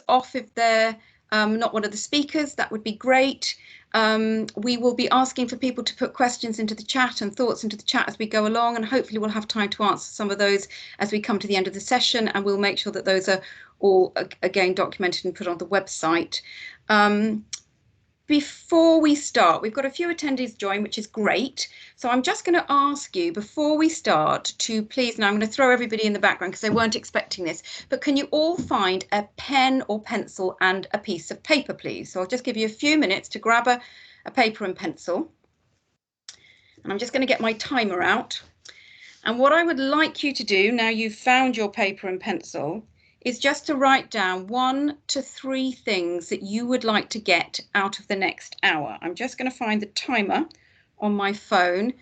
off if they're not one of the speakers, that would be great. We will be asking for people to put questions into the chat and thoughts into the chat as we go along, and hopefully we'll have time to answer some of those as we come to the end of the session, and we'll make sure that those are all again documented and put on the website. Before we start, we've got a few attendees join, which is great. So I'm just going to ask you before we start to please, now I'm going to throw everybody in the background because they weren't expecting this, but can you all find a pen or pencil and a piece of paper, please? So I'll just give you a few minutes to grab a paper and pencil. And I'm just going to get my timer out. And what I would like you to do, now you've found your paper and pencil, is just to write down 1 to 3 things that you would like to get out of the next hour. I'm just going to find the timer on my phone.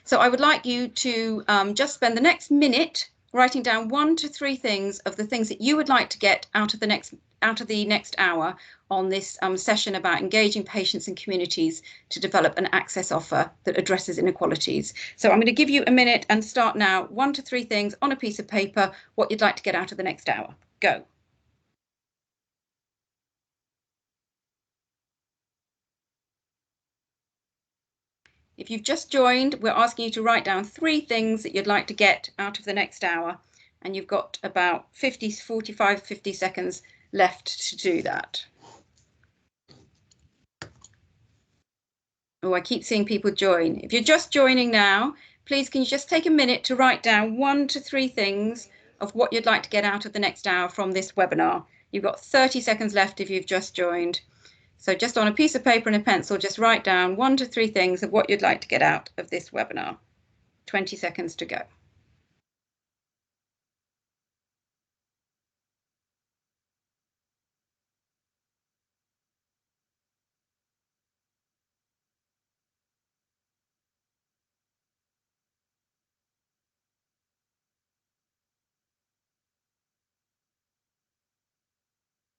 So I would like you to just spend the next minute writing down 1 to 3 things of the things that you would like to get out of the next hour on this session about engaging patients and communities to develop an access offer that addresses inequalities. So I'm going to give you a minute and start now. 1 to 3 things on a piece of paper, what you'd like to get out of the next hour. Go. If you've just joined, we're asking you to write down 3 things that you'd like to get out of the next hour. And you've got about 45, 50 seconds left to do that. Oh, I keep seeing people join. If you're just joining now, please can you just take a minute to write down 1 to 3 things of what you'd like to get out of the next hour from this webinar. You've got 30 seconds left if you've just joined. So just on a piece of paper and a pencil, just write down 1 to 3 things of what you'd like to get out of this webinar. 20 seconds to go.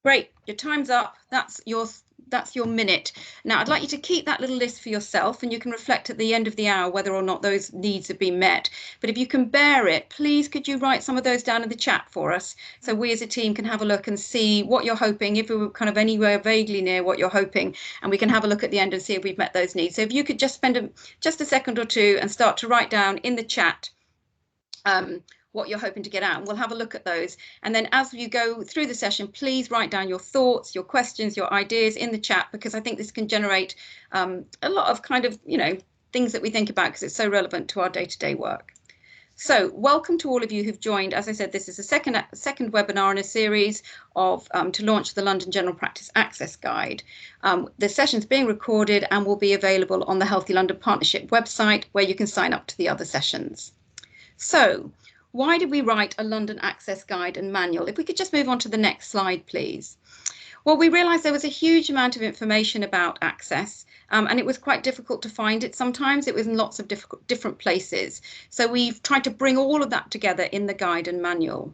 Great, your time's up. That's your minute. Now I'd like you to keep that little list for yourself, and you can reflect at the end of the hour whether or not those needs have been met. But if you can bear it, please could you write some of those down in the chat for us so we as a team can have a look and see what you're hoping, if we were kind of anywhere vaguely near what you're hoping, and we can have a look at the end and see if we've met those needs. So if you could just spend just a second or two and start to write down in the chat what you're hoping to get out, and we'll have a look at those. And then as you go through the session, please write down your thoughts, your questions, your ideas in the chat, because I think this can generate a lot of kind of, things that we think about because it's so relevant to our day-to-day work. So welcome to all of you who've joined. As I said, this is the second webinar in a series of to launch the London General Practice Access Guide. The session's being recorded and will be available on the Healthy London Partnership website, where you can sign up to the other sessions. So why did we write a London Access Guide and Manual? If we could just move on to the next slide, please. Well, we realised there was a huge amount of information about access, and it was quite difficult to find it sometimes. It was in lots of different places. So we've tried to bring all of that together in the guide and manual.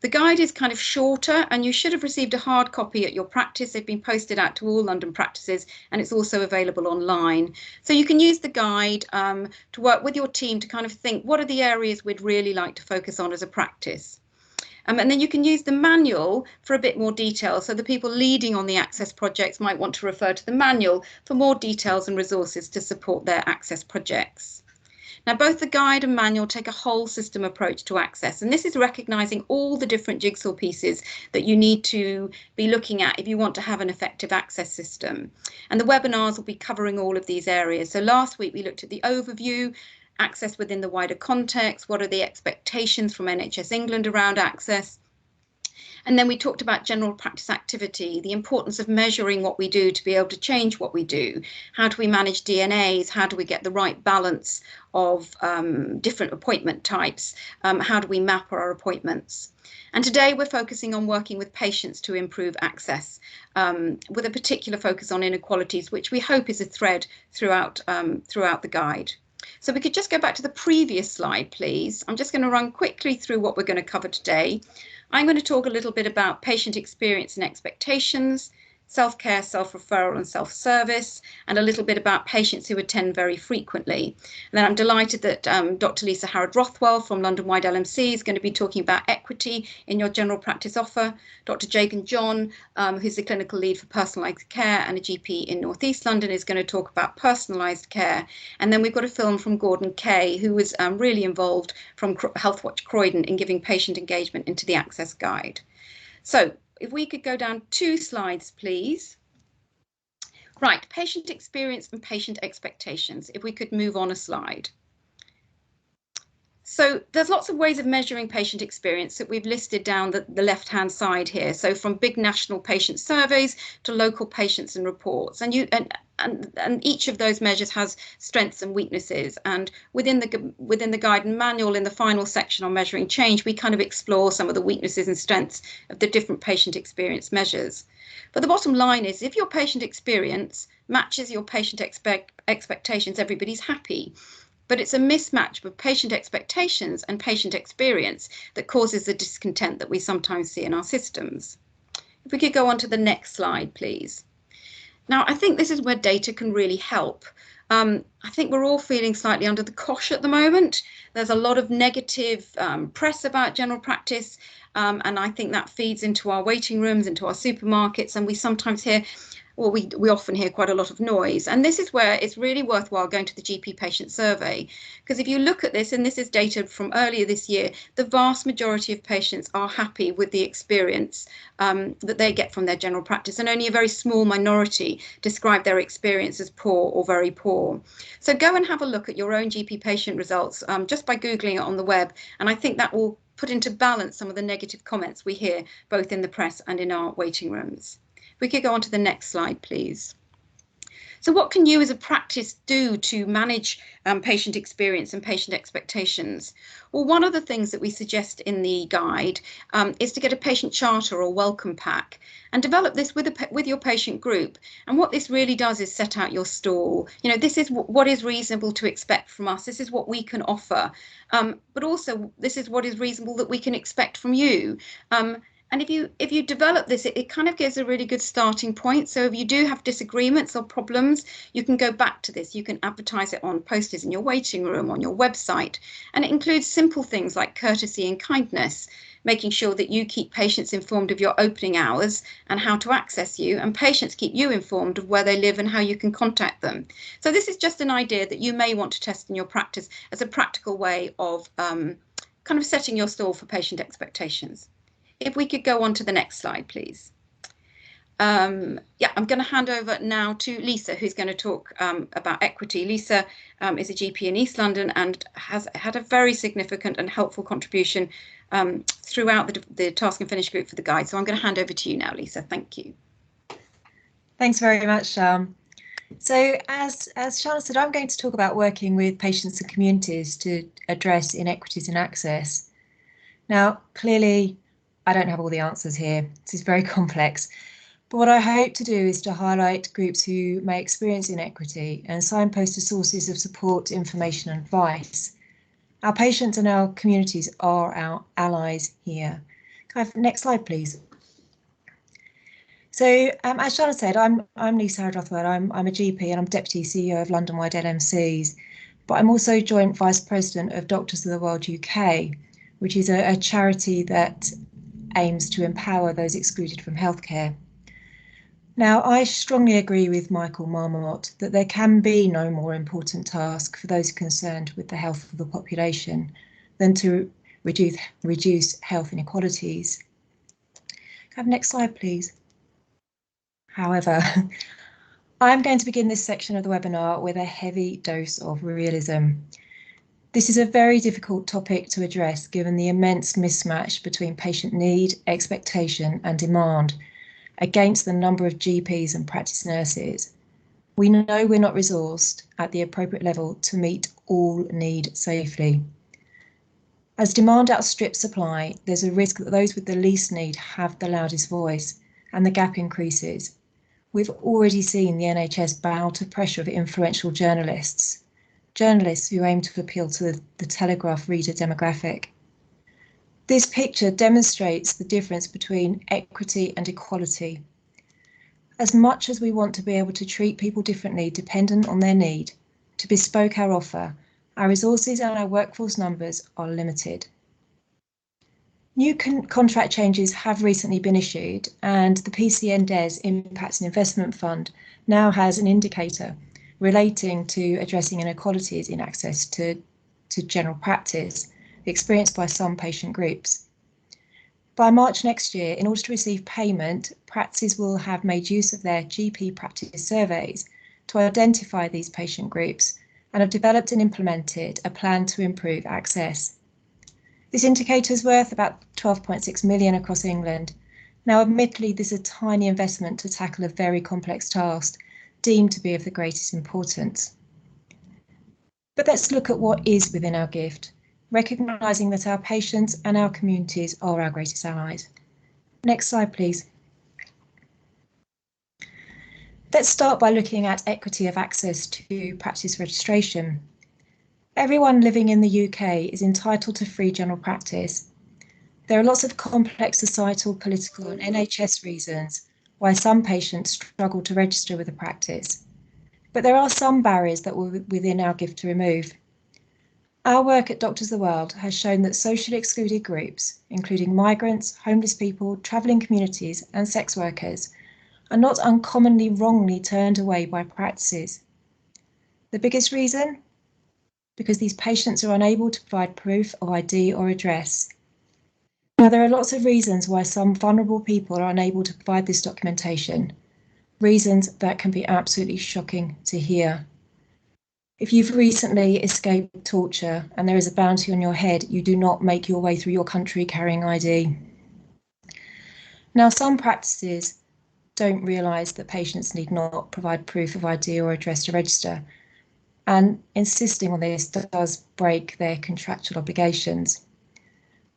The guide is kind of shorter, and you should have received a hard copy at your practice. They've been posted out to all London practices, and it's also available online. So you can use the guide to work with your team to kind of think, what are the areas we'd really like to focus on as a practice? And then you can use the manual for a bit more detail. So the people leading on the access projects might want to refer to the manual for more details and resources to support their access projects. Now, both the guide and manual take a whole system approach to access, and this is recognising all the different jigsaw pieces that you need to be looking at if you want to have an effective access system. And the webinars will be covering all of these areas. So last week we looked at the overview, access within the wider context, what are the expectations from NHS England around access. And then we talked about general practice activity, the importance of measuring what we do to be able to change what we do. How do we manage DNAs? How do we get the right balance of different appointment types? How do we map our appointments? And today we're focusing on working with patients to improve access, with a particular focus on inequalities, which we hope is a thread throughout the guide. So we could just go back to the previous slide, please. I'm just going to run quickly through what we're going to cover today. I'm going to talk a little bit about patient experience and expectations, self-care, self-referral and self-service, and a little bit about patients who attend very frequently. And then I'm delighted that Dr. Lisa Harrod-Rothwell from London-wide LMC is going to be talking about equity in your general practice offer. Dr. Jagan John, who's the clinical lead for personalised care and a GP in North East London, is going to talk about personalised care. And then we've got a film from Gordon Kay, who was really involved from Healthwatch Croydon in giving patient engagement into the Access Guide. So if we could go down 2 slides, please. Right, patient experience and patient expectations. If we could move on a slide. So there's lots of ways of measuring patient experience that we've listed down the left-hand side here. So from big national patient surveys to local patients and reports, and each of those measures has strengths and weaknesses. And within the guide and manual, in the final section on measuring change, we kind of explore some of the weaknesses and strengths of the different patient experience measures. But the bottom line is, if your patient experience matches your patient expectations, everybody's happy. But it's a mismatch of patient expectations and patient experience that causes the discontent that we sometimes see in our systems. If we could go on to the next slide, please. Now, I think this is where data can really help. I think we're all feeling slightly under the cosh at the moment. There's a lot of negative press about general practice, and I think that feeds into our waiting rooms, into our supermarkets, and we sometimes hear, well, we often hear quite a lot of noise. And this is where it's really worthwhile going to the GP patient survey, because if you look at this, and this is data from earlier this year, the vast majority of patients are happy with the experience that they get from their general practice, and only a very small minority describe their experience as poor or very poor. So go and have a look at your own GP patient results just by Googling it on the web, and I think that will put into balance some of the negative comments we hear both in the press and in our waiting rooms. We could go on to the next slide, please. So what can you as a practice do to manage patient experience and patient expectations? Well, one of the things that we suggest in the guide is to get a patient charter or welcome pack and develop this with your patient group. And what this really does is set out your stall. You know, this is what is reasonable to expect from us. This is what we can offer. But also, this is what is reasonable that we can expect from you. And if you develop this, it kind of gives a really good starting point. So if you do have disagreements or problems, you can go back to this. You can advertise it on posters in your waiting room, on your website. And it includes simple things like courtesy and kindness, making sure that you keep patients informed of your opening hours and how to access you, and patients keep you informed of where they live and how you can contact them. So this is just an idea that you may want to test in your practice as a practical way of kind of setting your stall for patient expectations. If we could go on to the next slide, please. Yeah, I'm going to hand over now to Lisa, who's going to talk about equity. Lisa is a GP in East London and has had a very significant and helpful contribution throughout the task and finish group for the guide. So I'm going to hand over to you now, Lisa. Thank you. Thanks very much, Charm. So as Charlotte said, I'm going to talk about working with patients and communities to address inequities in access. Now, clearly, I don't have all the answers here. This is very complex. But what I hope to do is to highlight groups who may experience inequity and signpost to sources of support, information and advice. Our patients and our communities are our allies here. Can I have next slide, please? So as Charlotte said, I'm Lisa Harrod-Rothwell. I'm a GP and I'm Deputy CEO of London-wide LMCs, but I'm also Joint Vice President of Doctors of the World UK, which is a charity that aims to empower those excluded from healthcare. Now, I strongly agree with Michael Marmot that there can be no more important task for those concerned with the health of the population than to reduce health inequalities. Can I have next slide, please? However, I'm going to begin this section of the webinar with a heavy dose of realism. This is a very difficult topic to address given the immense mismatch between patient need, expectation and demand against the number of GPs and practice nurses. We know we're not resourced at the appropriate level to meet all need safely. As demand outstrips supply, there's a risk that those with the least need have the loudest voice and the gap increases. We've already seen the NHS bow to pressure of influential journalists who aim to appeal to the Telegraph reader demographic. This picture demonstrates the difference between equity and equality. As much as we want to be able to treat people differently dependent on their need, to bespoke our offer, our resources and our workforce numbers are limited. New contract changes have recently been issued, and the PCNDES Impact and Investment Fund now has an indicator relating to addressing inequalities in access to general practice experienced by some patient groups. By March next year, in order to receive payment, practices will have made use of their GP practice surveys to identify these patient groups and have developed and implemented a plan to improve access. This indicator is worth about 12.6 million across England. Now, admittedly, this is a tiny investment to tackle a very complex task deemed to be of the greatest importance. But let's look at what is within our gift, recognising that our patients and our communities are our greatest allies. Next slide, please. Let's start by looking at equity of access to practice registration. Everyone living in the UK is entitled to free general practice. There are lots of complex societal, political and NHS reasons why some patients struggle to register with a practice. But there are some barriers that were within our gift to remove. Our work at Doctors of the World has shown that socially excluded groups, including migrants, homeless people, travelling communities and sex workers, are not uncommonly wrongly turned away by practices. The biggest reason? Because these patients are unable to provide proof of ID or address. Now, there are lots of reasons why some vulnerable people are unable to provide this documentation, reasons that can be absolutely shocking to hear. If you've recently escaped torture and there is a bounty on your head, you do not make your way through your country carrying ID. Now, some practices don't realise that patients need not provide proof of ID or address to register, and insisting on this does break their contractual obligations.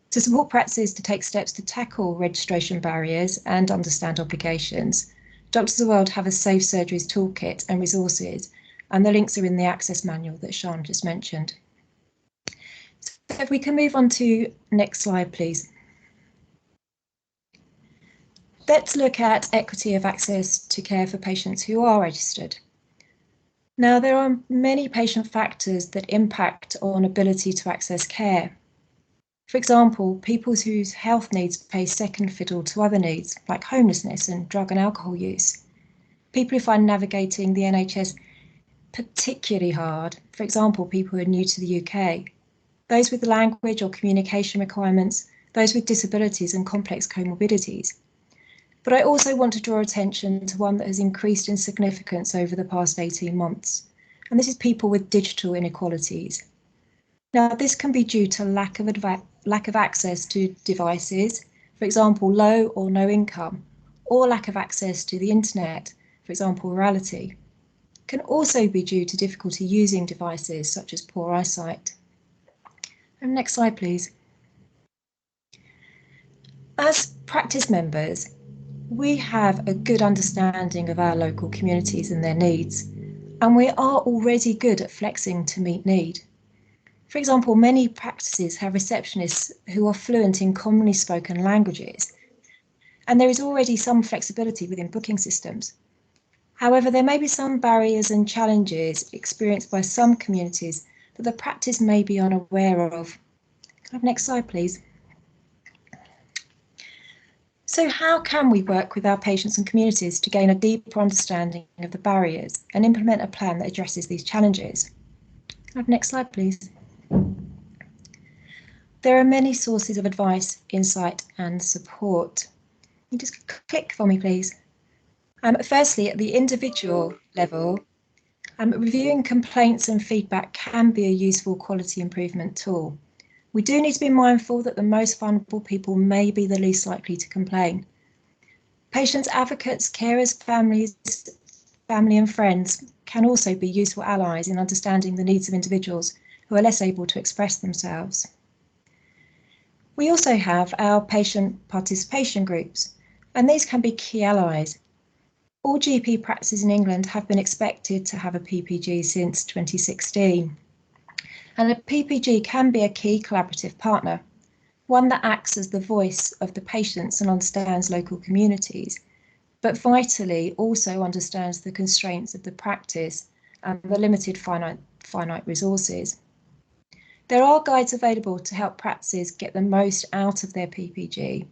To support practices to take steps to tackle registration barriers and understand obligations, Doctors of the World have a Safe Surgeries toolkit and resources, and the links are in the access manual that Sian just mentioned. So if we can move on to next slide, please. Let's look at equity of access to care for patients who are registered. Now, there are many patient factors that impact on ability to access care. For example, people whose health needs pay second fiddle to other needs, like homelessness and drug and alcohol use. People who find navigating the NHS particularly hard, for example, people who are new to the UK. Those with language or communication requirements, those with disabilities and complex comorbidities. But I also want to draw attention to one that has increased in significance over the past 18 months, and this is people with digital inequalities. Now, this can be due to lack of access to devices, for example, low or no income, or lack of access to the internet, for example, rurality. It can also be due to difficulty using devices such as poor eyesight. And next slide, please. As practice members, we have a good understanding of our local communities and their needs, and we are already good at flexing to meet need. For example, many practices have receptionists who are fluent in commonly spoken languages, and there is already some flexibility within booking systems. However, there may be some barriers and challenges experienced by some communities that the practice may be unaware of. Can I have next slide, please? So how can we work with our patients and communities to gain a deeper understanding of the barriers and implement a plan that addresses these challenges? Can I have next slide, please? There are many sources of advice, insight and support. You just click for me, please. Firstly, at the individual level, reviewing complaints and feedback can be a useful quality improvement tool. We do need to be mindful that the most vulnerable people may be the least likely to complain. Patients, advocates, carers, family and friends can also be useful allies in understanding the needs of individuals who are less able to express themselves. We also have our patient participation groups, and these can be key allies. All GP practices in England have been expected to have a PPG since 2016. And a PPG can be a key collaborative partner, one that acts as the voice of the patients and understands local communities, but vitally also understands the constraints of the practice and the limited finite resources. There are guides available to help practices get the most out of their PPG.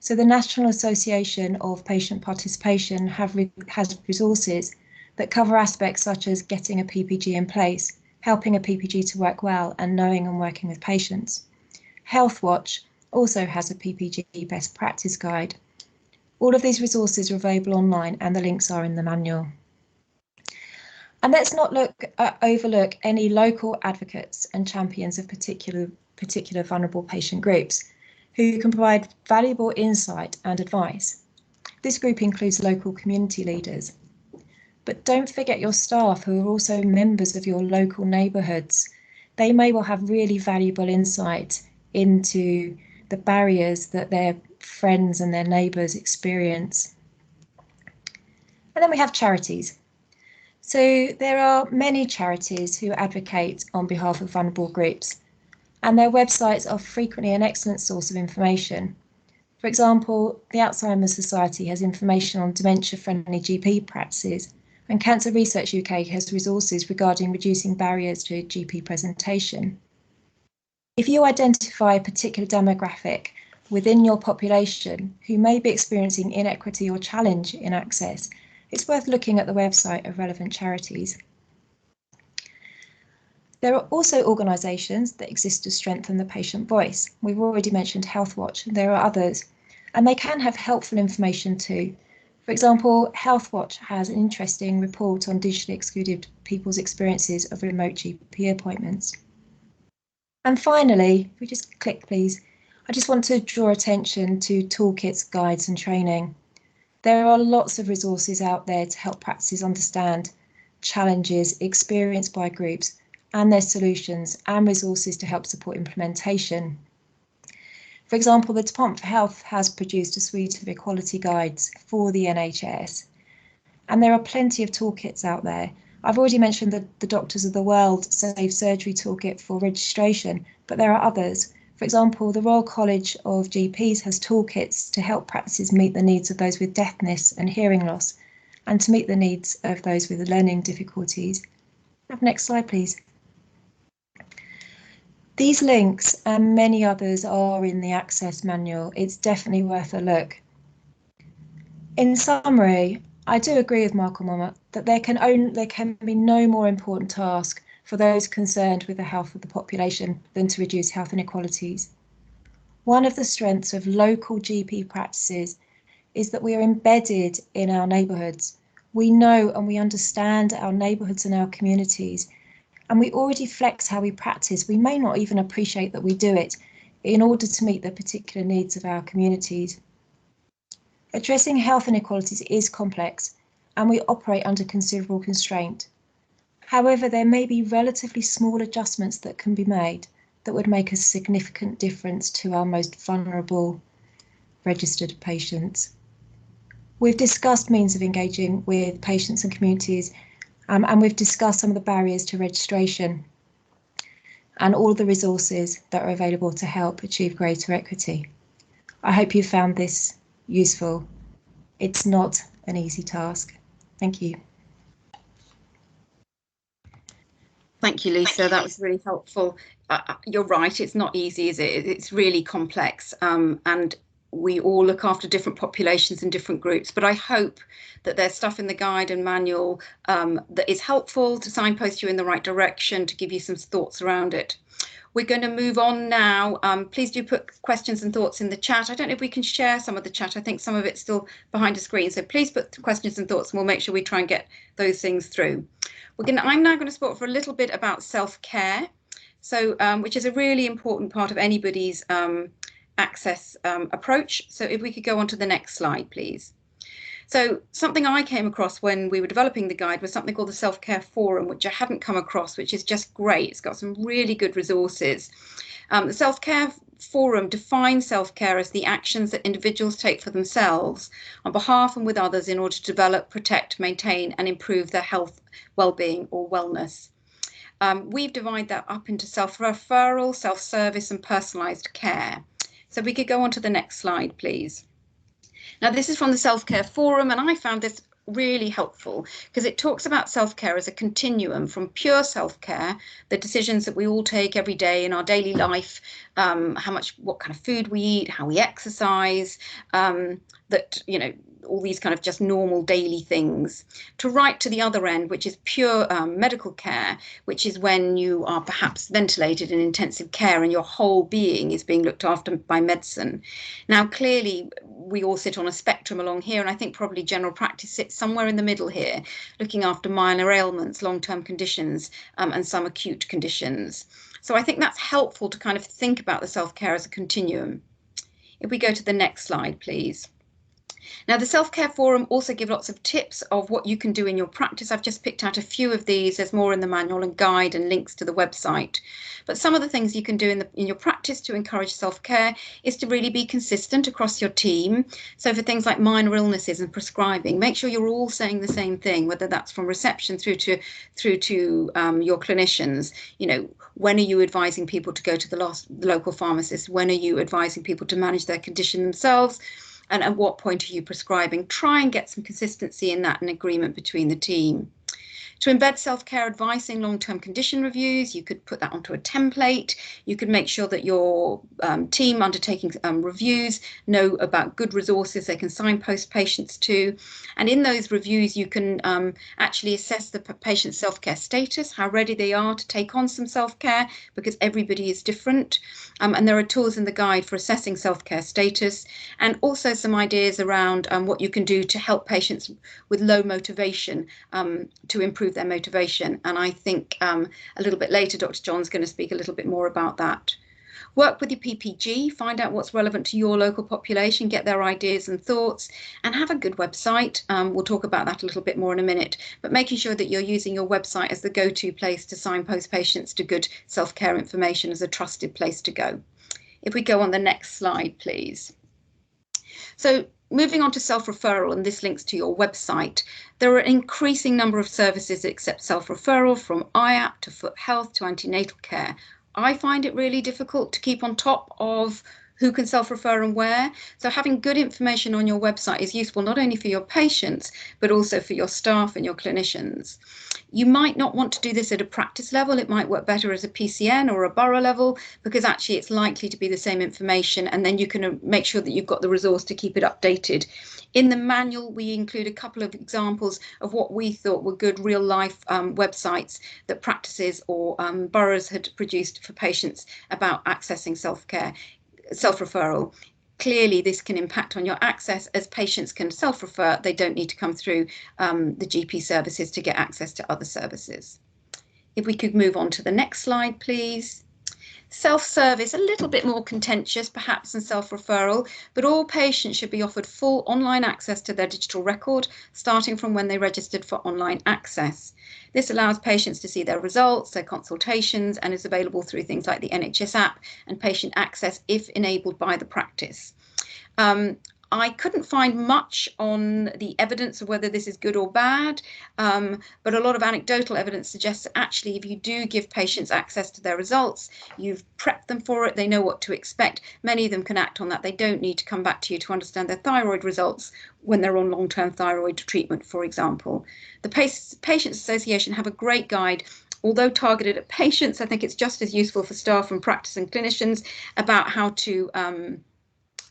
So the National Association of Patient Participation has resources that cover aspects such as getting a PPG in place, helping a PPG to work well, and knowing and working with patients. HealthWatch also has a PPG best practice guide. All of these resources are available online and the links are in the manual. And let's not overlook any local advocates and champions of particular vulnerable patient groups who can provide valuable insight and advice. This group includes local community leaders. But don't forget your staff who are also members of your local neighbourhoods. They may well have really valuable insight into the barriers that their friends and their neighbours experience. And then we have charities. So there are many charities who advocate on behalf of vulnerable groups, and their websites are frequently an excellent source of information. For example, the Alzheimer's Society has information on dementia-friendly GP practices, and Cancer Research UK has resources regarding reducing barriers to GP presentation. If you identify a particular demographic within your population who may be experiencing inequity or challenge in access, it's worth looking at the website of relevant charities. There are also organisations that exist to strengthen the patient voice. We've already mentioned HealthWatch, there are others, and they can have helpful information too. For example, HealthWatch has an interesting report on digitally excluded people's experiences of remote GP appointments. And finally, if we just click please, I just want to draw attention to toolkits, guides and training. There are lots of resources out there to help practices understand challenges experienced by groups and their solutions, and resources to help support implementation. For example, the Department for Health has produced a suite of equality guides for the NHS, and there are plenty of toolkits out there. I've already mentioned the Doctors of the World Safe Surgery Toolkit for registration, but there are others. For example, the Royal College of GPs has toolkits to help practices meet the needs of those with deafness and hearing loss, and to meet the needs of those with learning difficulties. Next slide, please. These links and many others are in the Access Manual. It's definitely worth a look. In summary, I do agree with Malcolm that there can be no more important task for those concerned with the health of the population than to reduce health inequalities. One of the strengths of local GP practices is that we are embedded in our neighbourhoods. We know and we understand our neighbourhoods and our communities, and we already flex how we practice. We may not even appreciate that we do it in order to meet the particular needs of our communities. Addressing health inequalities is complex, and we operate under considerable constraint. However, there may be relatively small adjustments that can be made that would make a significant difference to our most vulnerable registered patients. We've discussed means of engaging with patients and communities, and we've discussed some of the barriers to registration and all the resources that are available to help achieve greater equity. I hope you found this useful. It's not an easy task. Thank you. Thank you, Lisa. That was really helpful. You're right, it's not easy, is it? It's really complex, and we all look after different populations and different groups, but I hope that there's stuff in the guide and manual that is helpful to signpost you in the right direction, to give you some thoughts around it. We're going to move on now. Please do put questions and thoughts in the chat. I don't know if we can share some of the chat. I think some of it's still behind a screen, so please put questions and thoughts and we'll make sure we try and get those things through. I'm now going to talk for a little bit about self-care, so which is a really important part of anybody's access approach. So if we could go on to the next slide, please. So something I came across when we were developing the guide was something called the Self-Care Forum, which I hadn't come across, which is just great. It's got some really good resources. The Self-Care Forum defines self-care as the actions that individuals take for themselves on behalf and with others in order to develop, protect, maintain and improve their health, well-being or wellness. We've divided that up into self-referral, self-service and personalised care. So we could go on to the next slide, please. Now, this is from the Self-Care Forum, and I found this really helpful because it talks about self-care as a continuum from pure self-care, the decisions that we all take every day in our daily life, what kind of food we eat, how we exercise, that, you know, all these kind of just normal daily things, to right to the other end, which is pure medical care, which is when you are perhaps ventilated in intensive care and your whole being is being looked after by medicine. Now, clearly, we all sit on a spectrum along here, and I think probably general practice sits somewhere in the middle here, looking after minor ailments, long-term conditions, and some acute conditions. So I think that's helpful to kind of think about the self-care as a continuum. If we go to the next slide, please. Now, the Self-Care Forum also give lots of tips of what you can do in your practice. I've just picked out a few of these. There's more in the manual and guide and links to the website. But some of the things you can do in your practice to encourage self-care is to really be consistent across your team. So for things like minor illnesses and prescribing, make sure you're all saying the same thing, whether that's from reception through to your clinicians. You know, when are you advising people to go to the local pharmacist? When are you advising people to manage their condition themselves? And at what point are you prescribing? Try and get some consistency in that and agreement between the team. To embed self-care advice in long-term condition reviews, you could put that onto a template. You could make sure that your team undertaking reviews know about good resources they can signpost patients to. And in those reviews, you can actually assess the patient's self-care status, how ready they are to take on some self-care, because everybody is different. And there are tools in the guide for assessing self-care status, and also some ideas around what you can do to help patients with low motivation to improve their motivation. And I think a little bit later, Dr. John's going to speak a little bit more about that. Work with your PPG, find out what's relevant to your local population, get their ideas and thoughts, and have a good website. We'll talk about that a little bit more in a minute, but making sure that you're using your website as the go-to place to signpost patients to good self-care information, as a trusted place to go. If we go on the next slide, please. So moving on to self-referral, and this links to your website, there are an increasing number of services that accept self-referral, from IAP to foot health to antenatal care. I find it really difficult to keep on top of who can self-refer and where. So having good information on your website is useful not only for your patients, but also for your staff and your clinicians. You might not want to do this at a practice level. It might work better as a PCN or a borough level, because actually it's likely to be the same information, and then you can make sure that you've got the resource to keep it updated. In the manual, we include a couple of examples of what we thought were good real life websites that practices or boroughs had produced for patients about accessing self-referral. Clearly, this can impact on your access, as patients can self-refer. They don't need to come through the GP services to get access to other services. If we could move on to the next slide, please. Self-service, a little bit more contentious perhaps than self-referral, but all patients should be offered full online access to their digital record, starting from when they registered for online access. This allows patients to see their results, their consultations, and is available through things like the NHS app and patient access if enabled by the practice. I couldn't find much on the evidence of whether this is good or bad, but a lot of anecdotal evidence suggests that actually if you do give patients access to their results, you've prepped them for it, they know what to expect. Many of them can act on that. They don't need to come back to you to understand their thyroid results when they're on long-term thyroid treatment, for example. The Patients Association have a great guide. Although targeted at patients, I think it's just as useful for staff and practice and clinicians about how to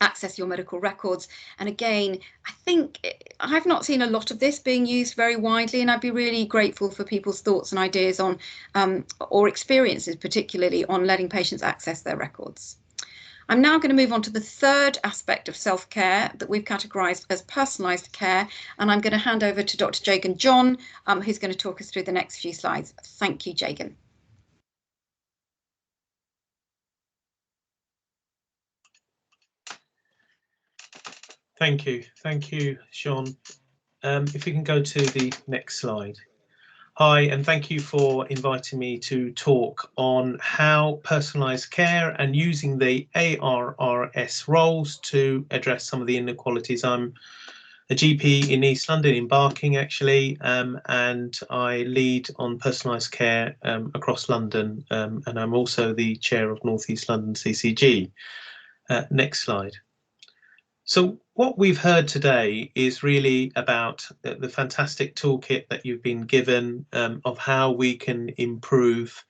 access your medical records. And again, I think I've not seen a lot of this being used very widely, and I'd be really grateful for people's thoughts and ideas on or experiences, particularly on letting patients access their records. I'm now going to move on to the third aspect of self-care that we've categorised as personalised care, and I'm going to hand over to Dr. Jagan John, who's going to talk us through the next few slides. Thank you, Jagan. Thank you, Sean. If we can go to the next slide. Hi, and thank you for inviting me to talk on how personalised care and using the ARRS roles to address some of the inequalities. I'm a GP in East London, in Barking actually, and I lead on personalised care across London, and I'm also the chair of North East London CCG. Next slide. So what we've heard today is really about the fantastic toolkit that you've been given of how we can improve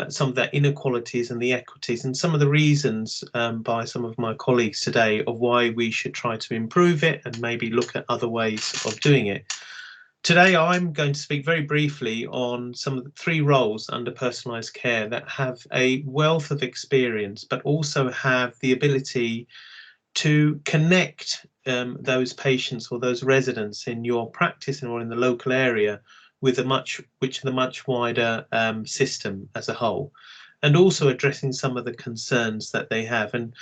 some of the inequalities and the equities, and some of the reasons by some of my colleagues today of why we should try to improve it and maybe look at other ways of doing it. Today, I'm going to speak very briefly on some of the 3 roles under personalised care that have a wealth of experience, but also have the ability to connect those patients or those residents in your practice or in the local area with the much wider system as a whole, and also addressing some of the concerns that they have. And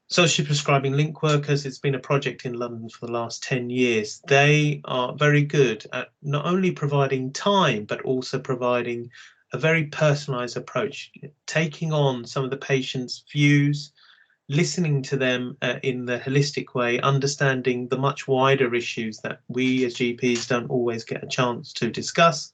socially prescribing link workers, it's been a project in London for the last 10 years. They are very good at not only providing time, but also providing a very personalised approach, taking on some of the patients' views, listening to them in the holistic way, understanding the much wider issues that we as GPs don't always get a chance to discuss,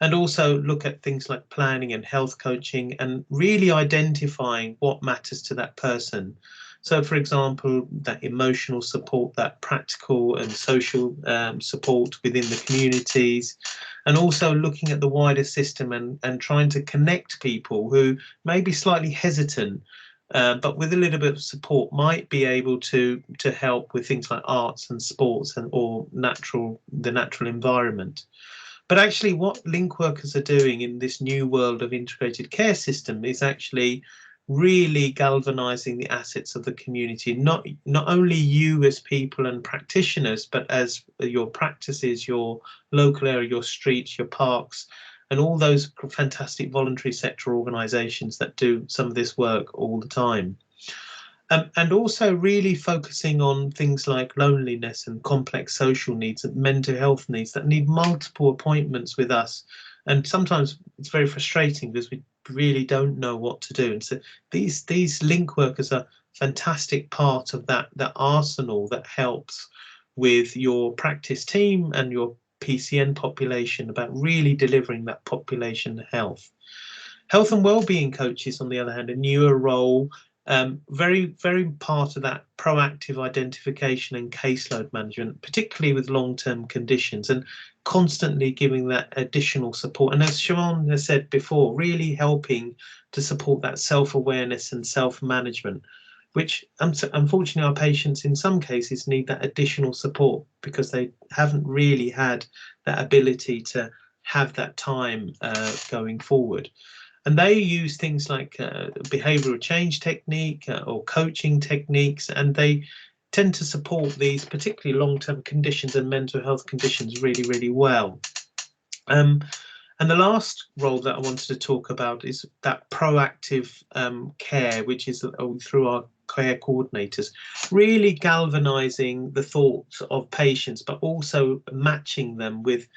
and also look at things like planning and health coaching and really identifying what matters to that person. So, for example, that emotional support, that practical and social support within the communities, and also looking at the wider system and trying to connect people who may be slightly hesitant, but with a little bit of support might be able to help with things like arts and sports or the natural environment. But actually what link workers are doing in this new world of integrated care system is actually really galvanizing the assets of the community, not only you as people and practitioners, but as your practices, your local area, your streets, your parks, and all those fantastic voluntary sector organisations that do some of this work all the time. And also really focusing on things like loneliness and complex social needs and mental health needs that need multiple appointments with us. And sometimes it's very frustrating because we really don't know what to do. And so these link workers are a fantastic part of that arsenal that helps with your practice team and your PCN population about really delivering that population health. Health and wellbeing coaches, on the other hand, a newer role, very part of that proactive identification and caseload management, particularly with long-term conditions, and constantly giving that additional support. And as Siobhan has said before, really helping to support that self-awareness and self-management, which unfortunately our patients in some cases need that additional support because they haven't really had that ability to have that time going forward. And they use things like behavioural change technique or coaching techniques, and they tend to support these particularly long-term conditions and mental health conditions really, really well. And the last role that I wanted to talk about is that proactive care, which is through our care coordinators, really galvanizing the thoughts of patients, but also matching them with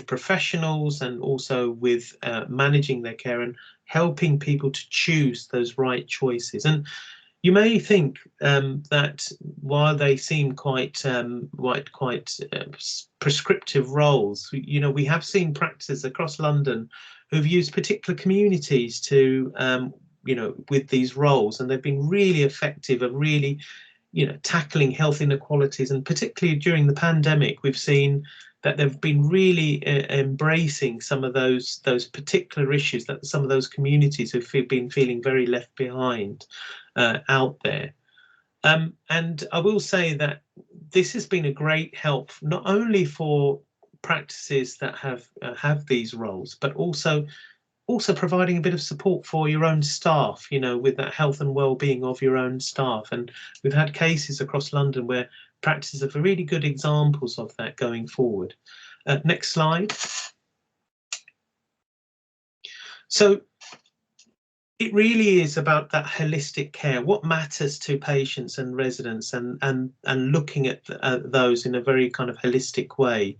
professionals and also with managing their care and helping people to choose those right choices. And you may think that while they seem quite prescriptive roles, we have seen practices across London who've used particular communities to, with these roles, and they've been really effective at really, tackling health inequalities. And particularly during the pandemic, we've seen that they've been really embracing some of those particular issues that some of those communities have been feeling very left behind out there. And I will say that this has been a great help, not only for practices that have these roles, but also providing a bit of support for your own staff, with that health and well-being of your own staff. And we've had cases across London where practices are really good examples of that going forward. Next slide. So it really is about that holistic care, what matters to patients and residents, and looking at those in a very kind of holistic way.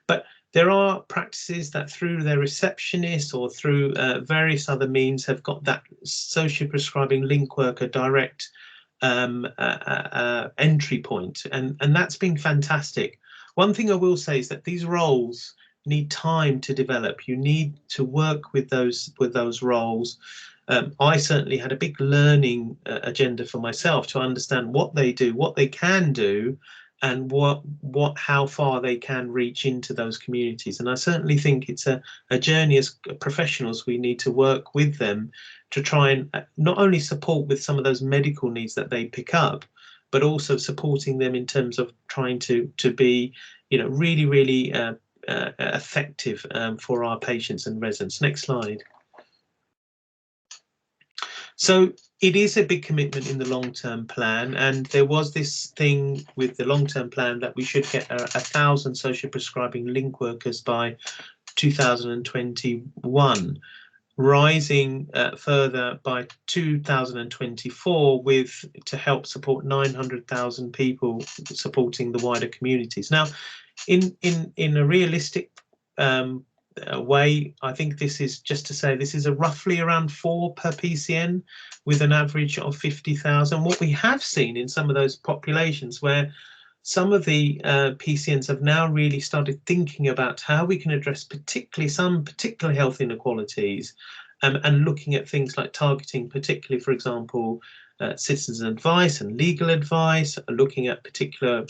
But there are practices that through their receptionists or through various other means have got that social prescribing link worker direct entry point, and that's been fantastic. One thing I will say is that these roles need time to develop. You need to work with those roles I certainly had a big learning agenda for myself to understand what they do, what they can do, and how far they can reach into those communities. And I certainly think it's a journey as professionals. We need to work with them to try and not only support with some of those medical needs that they pick up, but also supporting them in terms of trying to be, really effective for our patients and residents. Next slide. So it is a big commitment in the long-term plan, and there was this thing with the long-term plan that we should get 1,000 social prescribing link workers by 2021, rising further by 2024 to help support 900,000 people supporting the wider communities. Now, in a realistic way, I think this is just to say this is a roughly around 4 per PCN with an average of 50,000. What we have seen in some of those populations where some of the PCNs have now really started thinking about how we can address some particular health inequalities, and looking at things like targeting, particularly, for example, citizens advice and legal advice, looking at particular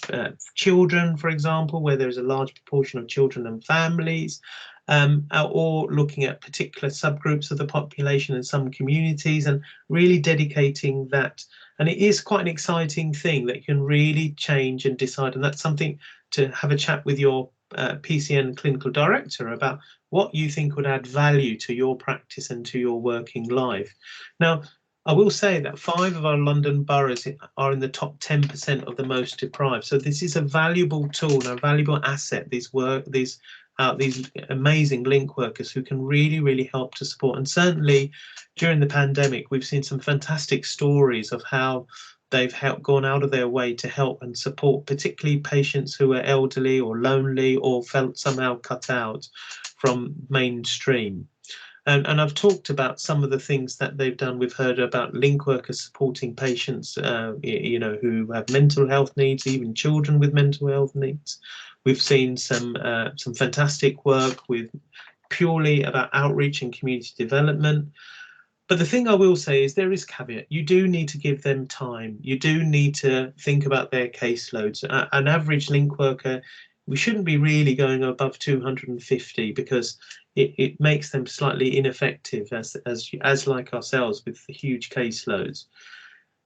children, for example, where there's a large proportion of children and families, or looking at particular subgroups of the population in some communities, and really dedicating that. And it is quite an exciting thing that you can really change and decide, and that's something to have a chat with your PCN clinical director about what you think would add value to your practice and to your working life. Now, I will say that 5 of our London boroughs are in the top 10% of the most deprived. So this is a valuable tool and a valuable asset, these amazing link workers who can really help to support. And certainly during the pandemic, we've seen some fantastic stories of how they've gone out of their way to help and support, particularly patients who are elderly or lonely or felt somehow cut out from mainstream. And I've talked about some of the things that they've done. We've heard about link workers supporting patients, who have mental health needs, even children with mental health needs. We've seen some fantastic work with purely about outreach and community development. But the thing I will say is there is caveat. You do need to give them time. You do need to think about their caseloads. An average link worker, we shouldn't be really going above 250 because it makes them slightly ineffective as like ourselves with the huge caseloads.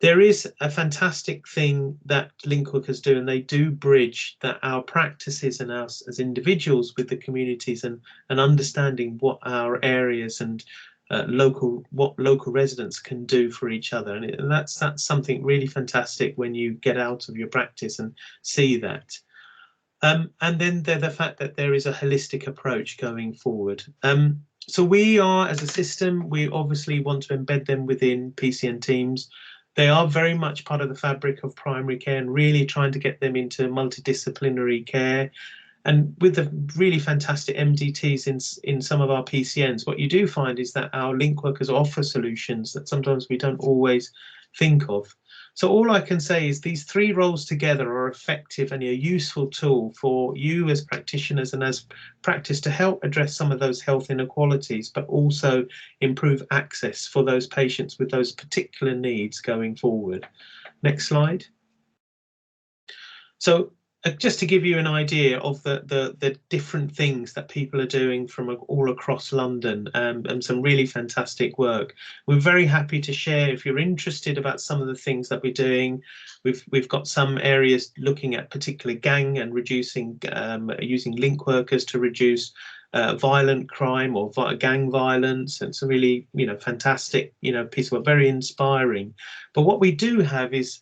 There is a fantastic thing that link workers do, and they do bridge that our practices and us as individuals with the communities, and understanding what our areas and local residents can do for each other, and that's something really fantastic when you get out of your practice and see that. And then the fact that there is a holistic approach going forward. So we are, as a system, we obviously want to embed them within PCN teams. They are very much part of the fabric of primary care and really trying to get them into multidisciplinary care. And with the really fantastic MDTs in some of our PCNs, what you do find is that our link workers offer solutions that sometimes we don't always think of. So all I can say is these 3 roles together are effective and a useful tool for you as practitioners and as practice to help address some of those health inequalities, but also improve access for those patients with those particular needs going forward. Next slide. So just to give you an idea of the different things that people are doing from all across London, and some really fantastic work. We're very happy to share if you're interested about some of the things that we're doing. We've got some areas looking at particular gang and reducing, using link workers to reduce violent crime or gang violence. It's a really fantastic piece of work, very inspiring. But what we do have is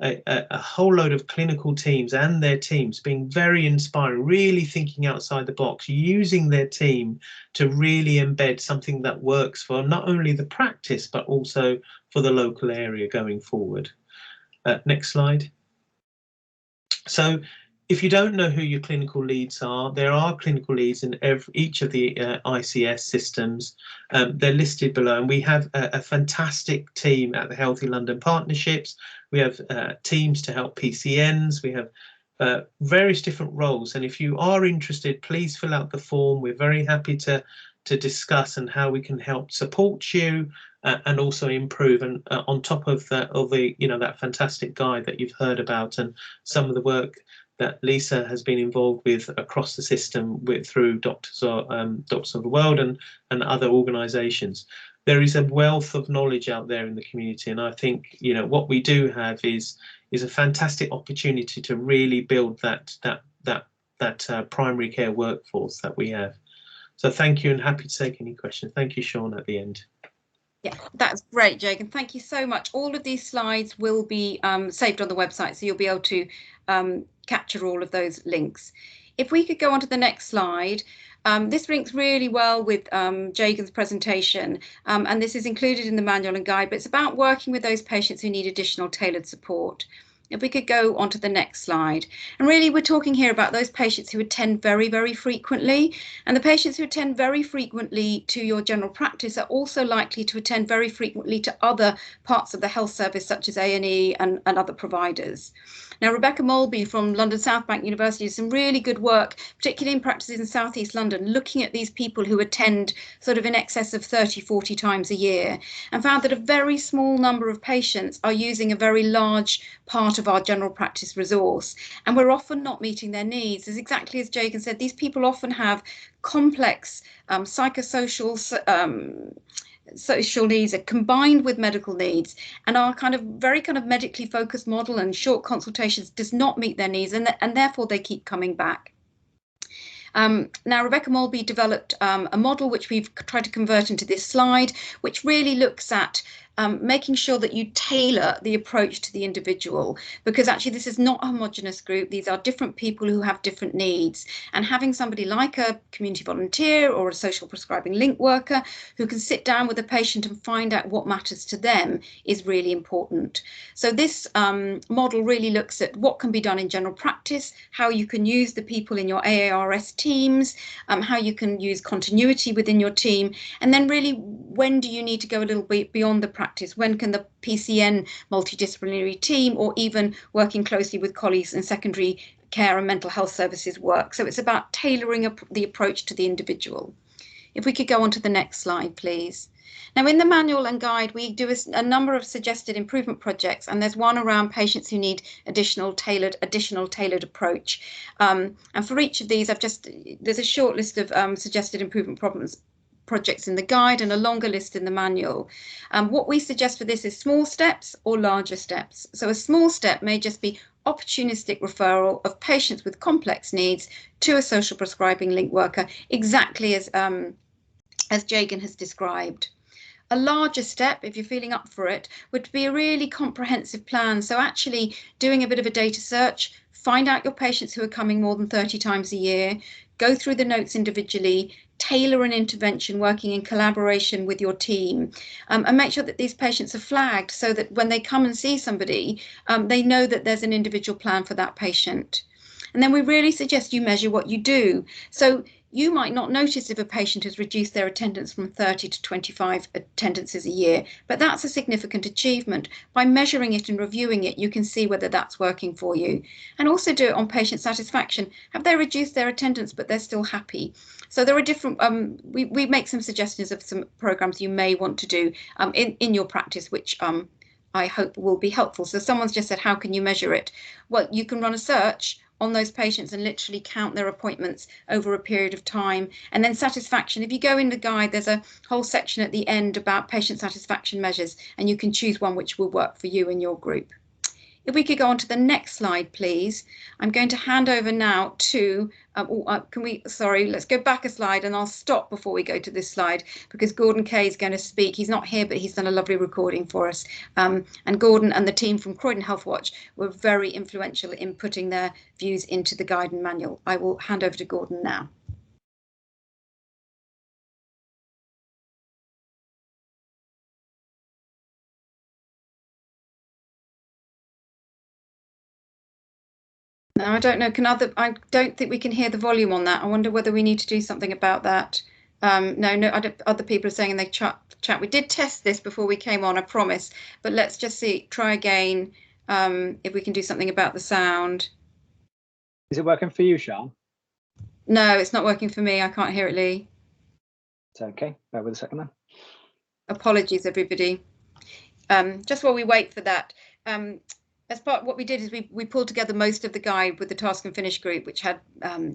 a whole load of clinical teams and their teams being very inspiring, really thinking outside the box, using their team to really embed something that works for not only the practice, but also for the local area going forward. Next slide. So if you don't know who your clinical leads are, there are clinical leads in each of the ICS systems. They're listed below, and we have a fantastic team at the Healthy London Partnerships. We have teams to help PCNs. We have various different roles. And if you are interested, please fill out the form. We're very happy to discuss and how we can help support you and also improve. And on top of the you know, that fantastic guide that you've heard about, and some of the work that Lisa has been involved with across the system through Doctors of the World and other organisations, there is a wealth of knowledge out there in the community. And I think, you know, what we do have is a fantastic opportunity to really build that primary care workforce that we have. So thank you, and happy to take any questions. Thank you, Sean, at the end. Yeah, that's great, Jake, and thank you so much. All of these slides will be saved on the website, so you'll be able to capture all of those links. If we could go on to the next slide. This links really well with Jagan's presentation, and this is included in the manual and guide, but it's about working with those patients who need additional tailored support. If we could go on to the next slide. And really, we're talking here about those patients who attend very, very frequently. And the patients who attend very frequently to your general practice are also likely to attend very frequently to other parts of the health service, such as A&E and other providers. Now, Rebecca Mulby from London South Bank University did some really good work, particularly in practices in South East London, looking at these people who attend sort of in excess of 30, 40 times a year, and found that a very small number of patients are using a very large part of our general practice resource, and we're often not meeting their needs. As exactly as Jagan said, these people often have complex psychosocial social needs are combined with medical needs, and our very medically focused model and short consultations does not meet their needs, and therefore they keep coming back. Now, Rebecca Mulby developed a model which we've tried to convert into this slide, which really looks at making sure that you tailor the approach to the individual, because actually this is not a homogenous group. These are different people who have different needs, and having somebody like a community volunteer or a social prescribing link worker who can sit down with a patient and find out what matters to them is really important. So this model really looks at what can be done in general practice, how you can use the people in your ARRS teams, how you can use continuity within your team, and then really when do you need to go a little bit beyond the practice? When can the PCN multidisciplinary team, or even working closely with colleagues in secondary care and mental health services, work? So it's about tailoring the approach to the individual. If we could go on to the next slide, please. Now, in the manual and guide, we do a number of suggested improvement projects, and there's one around patients who need additional tailored approach. And for each of these, there's a short list of suggested improvement projects in the guide and a longer list in the manual. What we suggest for this is small steps or larger steps. So a small step may just be opportunistic referral of patients with complex needs to a social prescribing link worker, exactly as Jagan has described. A larger step, if you're feeling up for it, would be a really comprehensive plan. So actually doing a bit of a data search, find out your patients who are coming more than 30 times a year, go through the notes individually, tailor an intervention working in collaboration with your team, and make sure that these patients are flagged so that when they come and see somebody, they know that there's an individual plan for that patient. And then we really suggest you measure what you do. So you might not notice if a patient has reduced their attendance from 30 to 25 attendances a year, but that's a significant achievement. By measuring it and reviewing it, you can see whether that's working for you. And also do it on patient satisfaction. Have they reduced their attendance, but they're still happy? So there are different, we make some suggestions of some programs you may want to do in your practice, which I hope will be helpful. So someone's just said, how can you measure it? Well, you can run a search on those patients and literally count their appointments over a period of time. And then satisfaction, if you go in the guide, there's a whole section at the end about patient satisfaction measures, and you can choose one which will work for you and your group. If we could go on to the next slide, please. I'm going to hand over now to, let's go back a slide, and I'll stop before we go to this slide because Gordon Kay is going to speak. He's not here, but he's done a lovely recording for us. And Gordon and the team from Croydon Health Watch were very influential in putting their views into the guide and manual. I will hand over to Gordon now. No, I don't know. I don't think we can hear the volume on that. I wonder whether we need to do something about that. No, other people are saying in the chat. We did test this before we came on, I promise. But let's just try again if we can do something about the sound. Is it working for you, Sean? No, it's not working for me. I can't hear it, Lee. It's okay. Bear with a second then. Apologies, everybody. Just while we wait for that, as part what we did is we pulled together most of the guide with the task and finish group, which had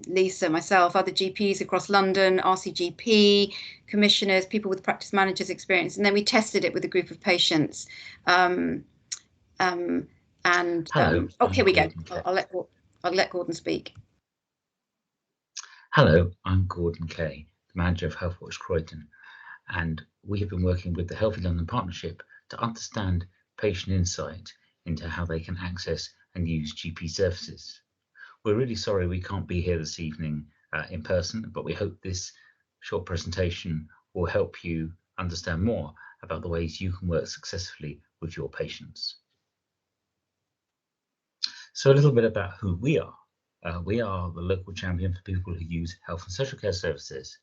Lisa, myself, other GPs across London, RCGP, commissioners, people with practice managers experience, and then we tested it with a group of patients. Hello, Oh, here we go. Gordon I'll let Gordon speak. Hello, I'm Gordon Kay, the manager of Healthwatch Croydon, and we have been working with the Healthy London Partnership to understand patient insight into how they can access and use GP services. We're really sorry we can't be here this evening in person, but we hope this short presentation will help you understand more about the ways you can work successfully with your patients. So a little bit about who we are. We are the local champion for people who use health and social care services.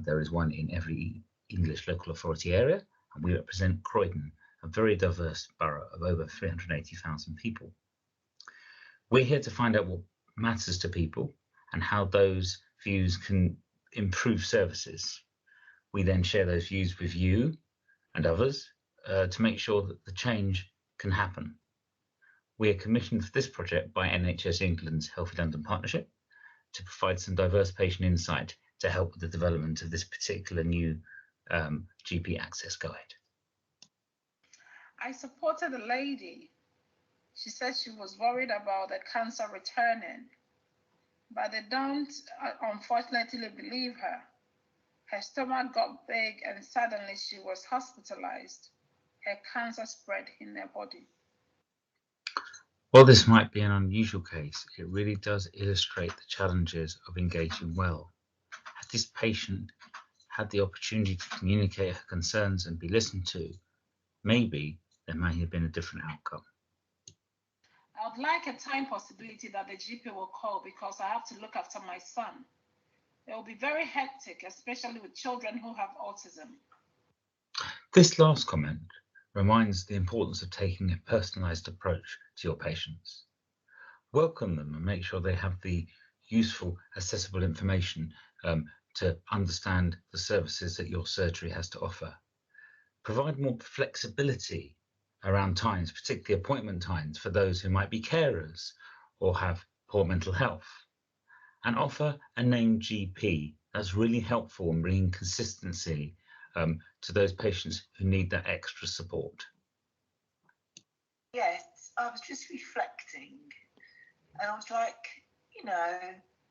There is one in every English local authority area, and we represent Croydon, a very diverse borough of over 380,000 people. We're here to find out what matters to people and how those views can improve services. We then share those views with you and others to make sure that the change can happen. We are commissioned for this project by NHS England's Healthy London Partnership to provide some diverse patient insight to help with the development of this particular new GP access guide. I supported a lady. She said she was worried about the cancer returning, but they don't unfortunately believe her. Her stomach got big and suddenly she was hospitalized. Her cancer spread in her body. While this might be an unusual case, it really does illustrate the challenges of engaging well. Had this patient had the opportunity to communicate her concerns and be listened to, maybe there may have been a different outcome. I would like a time possibility that the GP will call because I have to look after my son. It will be very hectic, especially with children who have autism. This last comment reminds the importance of taking a personalised approach to your patients. Welcome them and make sure they have the useful, accessible information to understand the services that your surgery has to offer. Provide more flexibility around times, particularly appointment times for those who might be carers or have poor mental health. And offer a named GP. That's really helpful in bringing consistency to those patients who need that extra support. Yes, I was just reflecting and I was like, you know,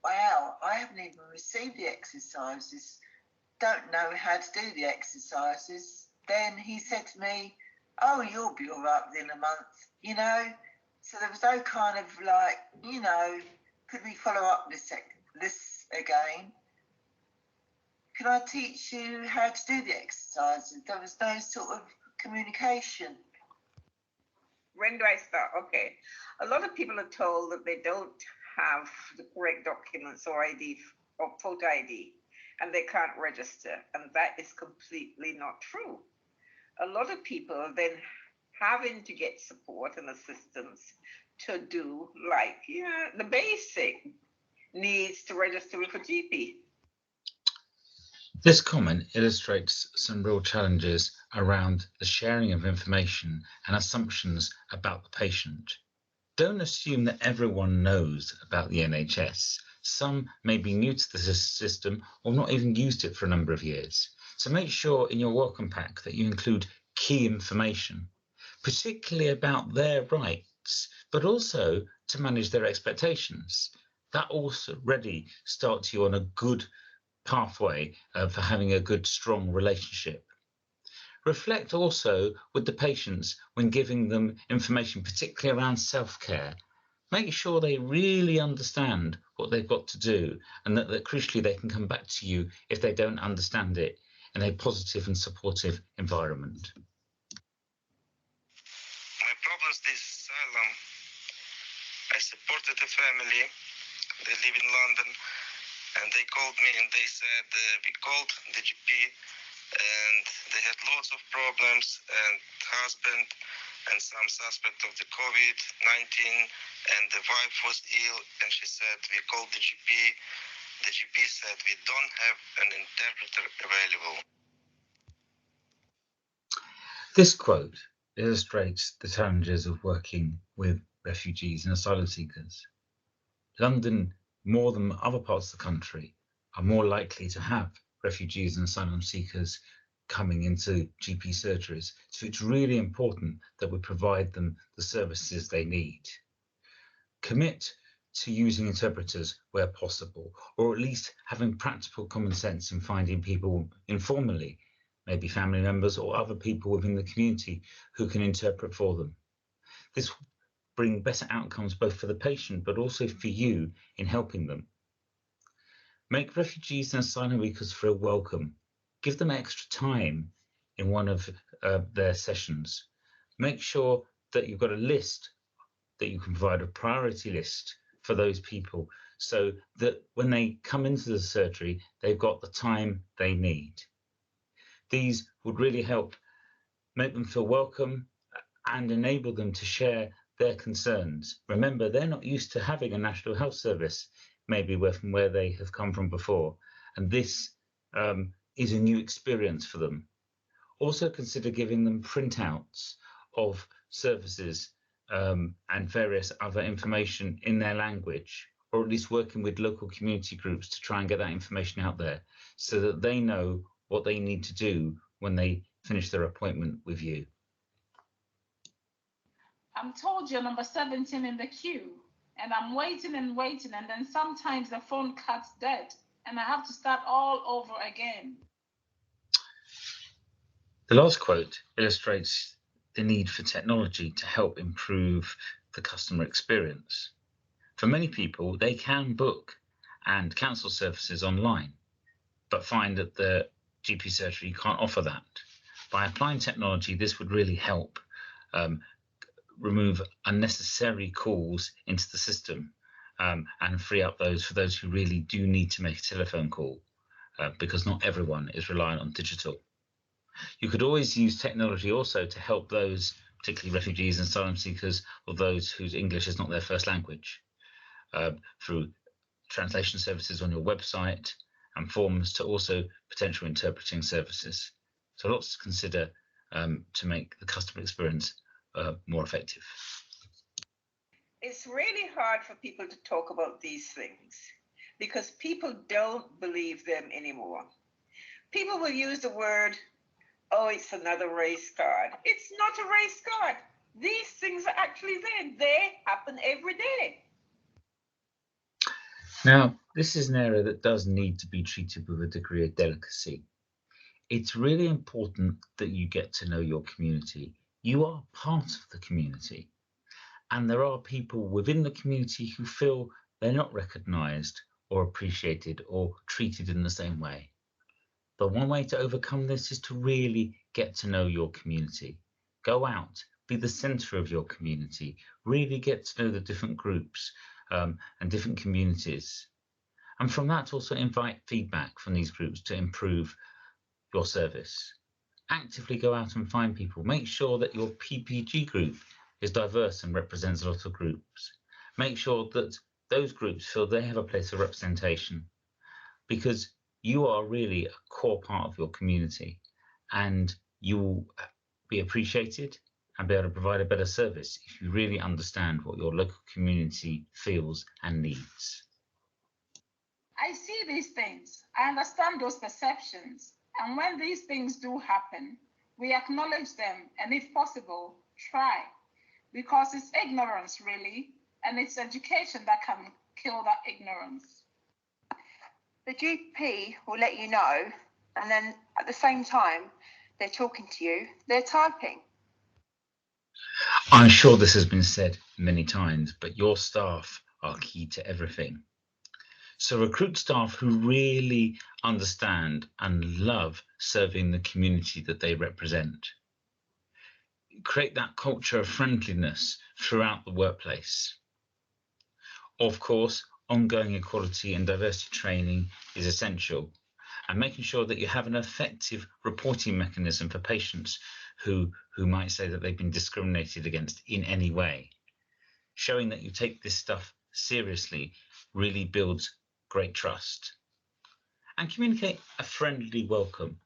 wow, I haven't even received the exercises, don't know how to do the exercises. Then he said to me, oh, you'll be all right within a month, you know. So there was no kind of like, you know, could we follow up this again? Can I teach you how to do the exercises? There was no sort of communication. When do I start? Okay. A lot of people are told that they don't have the correct documents or ID or photo ID and they can't register. And that is completely not true. A lot of people are then having to get support and assistance to do like, the basic needs to register with a GP. This comment illustrates some real challenges around the sharing of information and assumptions about the patient. Don't assume that everyone knows about the NHS. Some may be new to the system or not even used it for a number of years. So make sure in your welcome pack that you include key information, particularly about their rights, but also to manage their expectations. That already starts you on a good pathway for having a good, strong relationship. Reflect also with the patients when giving them information, particularly around self-care. Make sure they really understand what they've got to do and that crucially they can come back to you if they don't understand it in a positive and supportive environment. My problems this asylum, I supported a family, they live in London, and they called me and they said we called the GP and they had lots of problems and husband and some suspect of the COVID-19 and the wife was ill and she said we called the GP said we don't have an interpreter available. This quote illustrates the challenges of working with refugees and asylum seekers. London, more than other parts of the country, are more likely to have refugees and asylum seekers coming into GP surgeries. So it's really important that we provide them the services they need. Commit to using interpreters where possible, or at least having practical common sense in finding people informally, maybe family members or other people within the community who can interpret for them. This will bring better outcomes both for the patient but also for you in helping them. Make refugees and asylum seekers feel welcome. Give them extra time in one of their sessions. Make sure that you've got a list that you can provide, a priority list for those people, so that when they come into the surgery, they've got the time they need. These would really help make them feel welcome and enable them to share their concerns. Remember, they're not used to having a National Health Service, maybe from where they have come from before, and this is a new experience for them. Also consider giving them printouts of services and various other information in their language, or at least working with local community groups to try and get that information out there so that they know what they need to do when they finish their appointment with you. I'm told you're number 17 in the queue, and I'm waiting and waiting, and then sometimes the phone cuts dead, and I have to start all over again. The last quote illustrates the need for technology to help improve the customer experience. For many people, they can book and cancel services online, but find that the GP surgery can't offer that. By applying technology, this would really help remove unnecessary calls into the system and free up those for those who really do need to make a telephone call, because not everyone is reliant on digital. You could always use technology also to help those, particularly refugees and asylum seekers, or those whose English is not their first language, through translation services on your website and forms to also potential interpreting services. So lots to consider to make the customer experience more effective. It's really hard for people to talk about these things because people don't believe them anymore. People will use the word, oh, it's another race card. It's not a race card. These things are actually there. They happen every day. Now, this is an area that does need to be treated with a degree of delicacy. It's really important that you get to know your community. You are part of the community, and there are people within the community who feel they're not recognised or appreciated or treated in the same way. But one way to overcome this is to really get to know your community. Go out, be the centre of your community, really get to know the different groups and different communities. And from that, also invite feedback from these groups to improve your service. Actively go out and find people. Make sure that your PPG group is diverse and represents a lot of groups. Make sure that those groups feel they have a place of representation, because you are really a core part of your community, and you will be appreciated and be able to provide a better service if you really understand what your local community feels and needs. I see these things. I understand those perceptions. And when these things do happen, we acknowledge them and, if possible, try. Because it's ignorance, really, and it's education that can kill that ignorance. The GP will let you know, and then at the same time, they're talking to you, they're typing. I'm sure this has been said many times, but your staff are key to everything. So recruit staff who really understand and love serving the community that they represent. Create that culture of friendliness throughout the workplace. Of course, ongoing equality and diversity training is essential, and making sure that you have an effective reporting mechanism for patients who might say that they've been discriminated against in any way. Showing that you take this stuff seriously really builds great trust. And communicate a friendly welcome.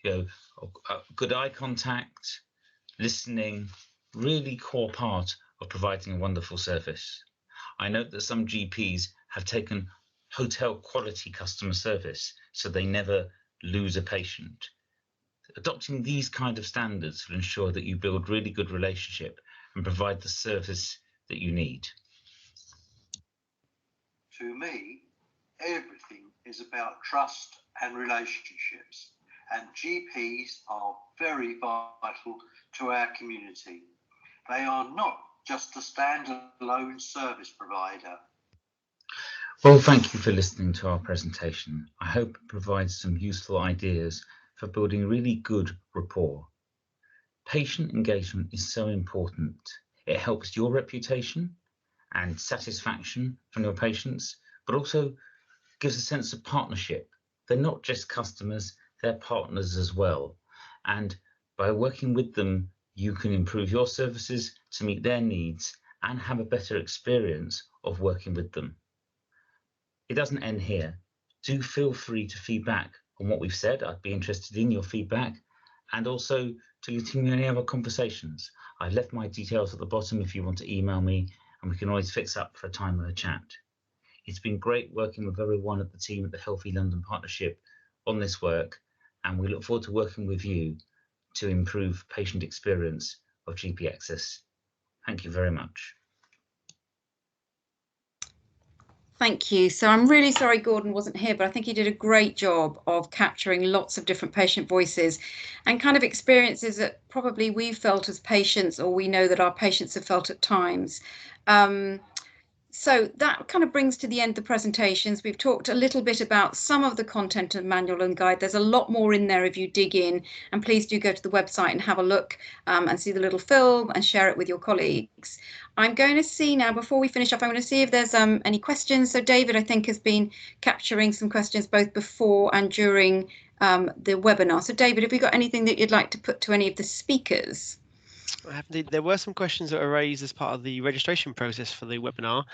Good eye contact, Listening, really core part of providing a wonderful service. I note that some GPs have taken hotel quality customer service, so they never lose a patient. Adopting these kind of standards will ensure that you build really good relationship and provide the service that you need. To me, everything is about trust and relationships, and GPs are very vital to our community. They are not just a standalone service provider. Well, thank you for listening to our presentation. I hope it provides some useful ideas for building really good rapport. Patient engagement is so important. It helps your reputation and satisfaction from your patients, but also gives a sense of partnership. They're not just customers, they're partners as well. And by working with them, you can improve your services to meet their needs and have a better experience of working with them. It doesn't end here. Do feel free to feedback on what we've said. I'd be interested in your feedback, and also to continue any other conversations. I've left my details at the bottom if you want to email me, and we can always fix up for a time of a chat. It's been great working with everyone at the team at the Healthy London Partnership on this work, and we look forward to working with you to improve patient experience of GP access. Thank you very much. Thank you. So I'm really sorry Gordon wasn't here, but I think he did a great job of capturing lots of different patient voices and kind of experiences that probably we've felt as patients, or we know that our patients have felt at times. So that kind of brings to the end the presentations. We've talked a little bit about some of the content of manual and guide. There's a lot more in there if you dig in, and please do go to the website and have a look and see the little film and share it with your colleagues. I'm going to see now, before we finish up, I'm going to see if there's any questions. So David, I think, has been capturing some questions both before and during the webinar. So David, have you got anything that you'd like to put to any of the speakers? I have indeed. There were some questions that were raised as part of the registration process for the webinar.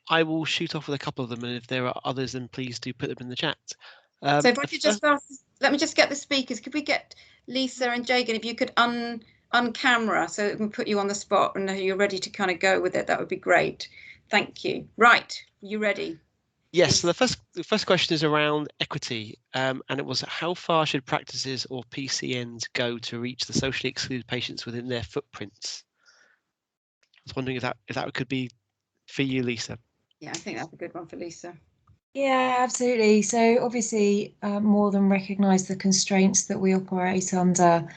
I will shoot off with a couple of them, and if there are others, then please do put them in the chat. So if I could just ask, let me just get the speakers. Could we get Lisa and Jagan, if you could un-camera so it can put you on the spot and you're ready to kind of go with it, that would be great. Thank you. Right, you ready? Yes, so the first question is around equity, and it was, how far should practices or PCNs go to reach the socially excluded patients within their footprints? I was wondering if that could be for you, Lisa. Yeah, I think that's a good one for Lisa. Yeah, absolutely. So obviously, more than recognise the constraints that we operate under,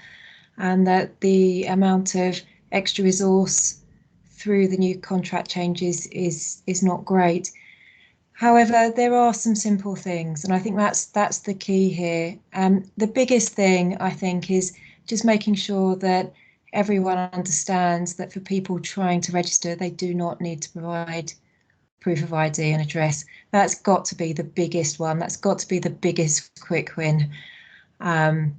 and that the amount of extra resource through the new contract changes is not great. However, there are some simple things, and I think that's the key here. The biggest thing, I think, is just making sure that everyone understands that for people trying to register, they do not need to provide proof of ID and address. That's got to be the biggest one. That's got to be the biggest quick win. And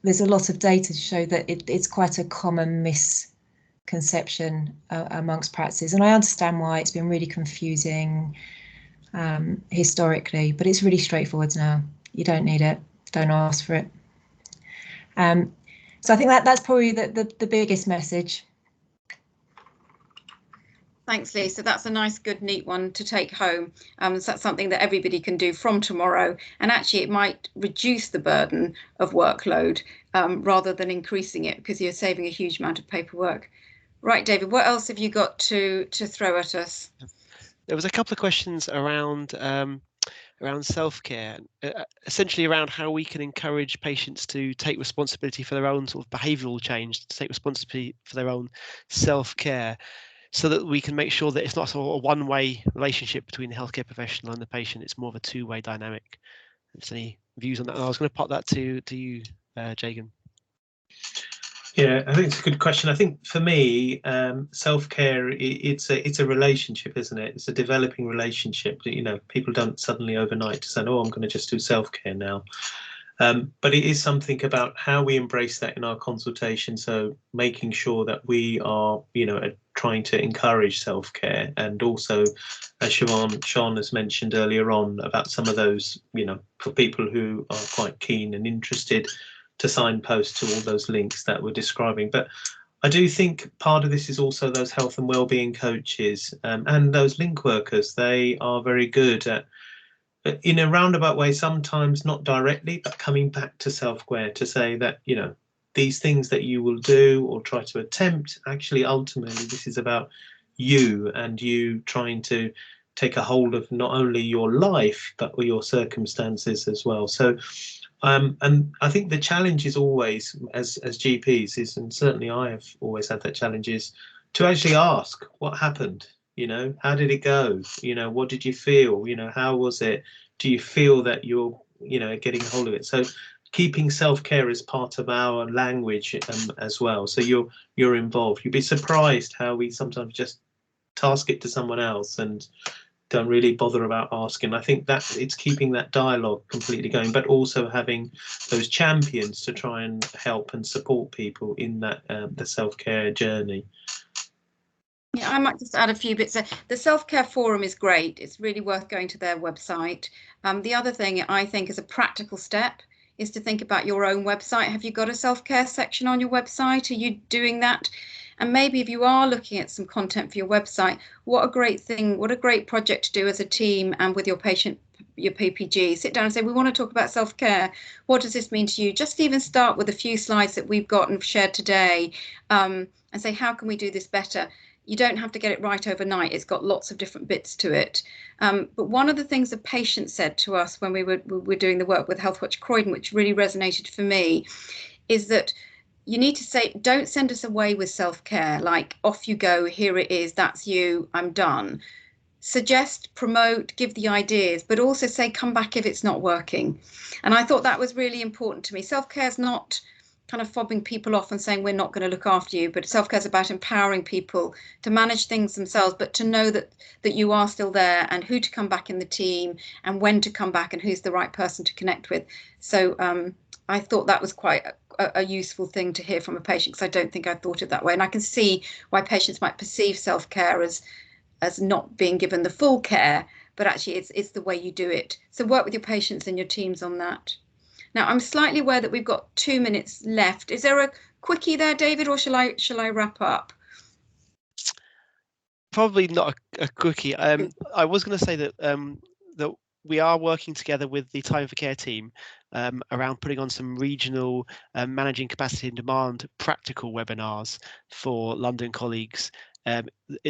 there's a lot of data to show that it's quite a common misconception amongst practices. And I understand why it's been really confusing historically, but it's really straightforward now. You don't need it. Don't ask for it. So I think that's probably the biggest message. Thanks, Lisa. That's a nice, good, neat one to take home. So that's something that everybody can do from tomorrow. And actually, it might reduce the burden of workload rather than increasing it, because you're saving a huge amount of paperwork. Right, David, what else have you got to throw at us? There was a couple of questions around self-care, essentially around how we can encourage patients to take responsibility for their own sort of behavioural change, to take responsibility for their own self-care, so that we can make sure that it's not sort of a one-way relationship between the healthcare professional and the patient. It's more of a two-way dynamic. If there's any views on that, and I was going to pop that to you, Jagan. Yeah, I think it's a good question. I think for me, self-care, it's a relationship, isn't it? It's a developing relationship. You know, people don't suddenly overnight decide, oh, I'm going to just do self-care now. But it is something about how we embrace that in our consultation. So making sure that we are, trying to encourage self-care, and also, as Sean has mentioned earlier on, about some of those, for people who are quite keen and interested, to signpost to all those links that we're describing. But I do think part of this is also those health and wellbeing coaches and those link workers. They are very good at, in a roundabout way, sometimes not directly, but coming back to self-care to say that, you know, these things that you will do or try to attempt, actually, ultimately, this is about you and you trying to take a hold of not only your life, but your circumstances as well. So, and I think the challenge is always, as GPs, is, and certainly I have always had that challenge, is to actually ask what happened. You know, how did it go? You know, what did you feel? You know, how was it? Do you feel that you're, you know, getting a hold of it? So keeping self-care as part of our language as well. So you're involved. You'd be surprised how we sometimes just task it to someone else and don't really bother about asking. I think that it's keeping that dialogue completely going, but also having those champions to try and help and support people in that the self-care journey. Yeah, I might just add a few bits. The self-care forum is great. It's really worth going to their website. The other thing I think is a practical step is to think about your own website. Have you got a self-care section on your website? Are you doing that? And maybe if you are looking at some content for your website, what a great thing, what a great project to do as a team and with your patient, your PPG. Sit down and say, we want to talk about self-care. What does this mean to you? Just even start with a few slides that we've got and shared today and say, how can we do this better? You don't have to get it right overnight. It's got lots of different bits to it. But one of the things a patient said to us when we were doing the work with Healthwatch Croydon, which really resonated for me, is that you need to say, don't send us away with self-care, like off you go, here it is, that's you, I'm done. Suggest, promote, give the ideas, but also say, come back if it's not working. And I thought that was really important to me. Self-care is not kind of fobbing people off and saying we're not going to look after you, but self-care is about empowering people to manage things themselves, but to know that you are still there and who to come back in the team and when to come back and who's the right person to connect with. So I thought that was quite a useful thing to hear from a patient, because I don't think I thought it that way. And I can see why patients might perceive self-care as not being given the full care, but actually it's the way you do it. So work with your patients and your teams on that. Now, I'm slightly aware that we've got 2 minutes left. Is there a quickie there, David, or shall I wrap up? Probably not a quickie. I was going to say that that we are working together with the Time for Care team around putting on some regional managing capacity and demand practical webinars for London colleagues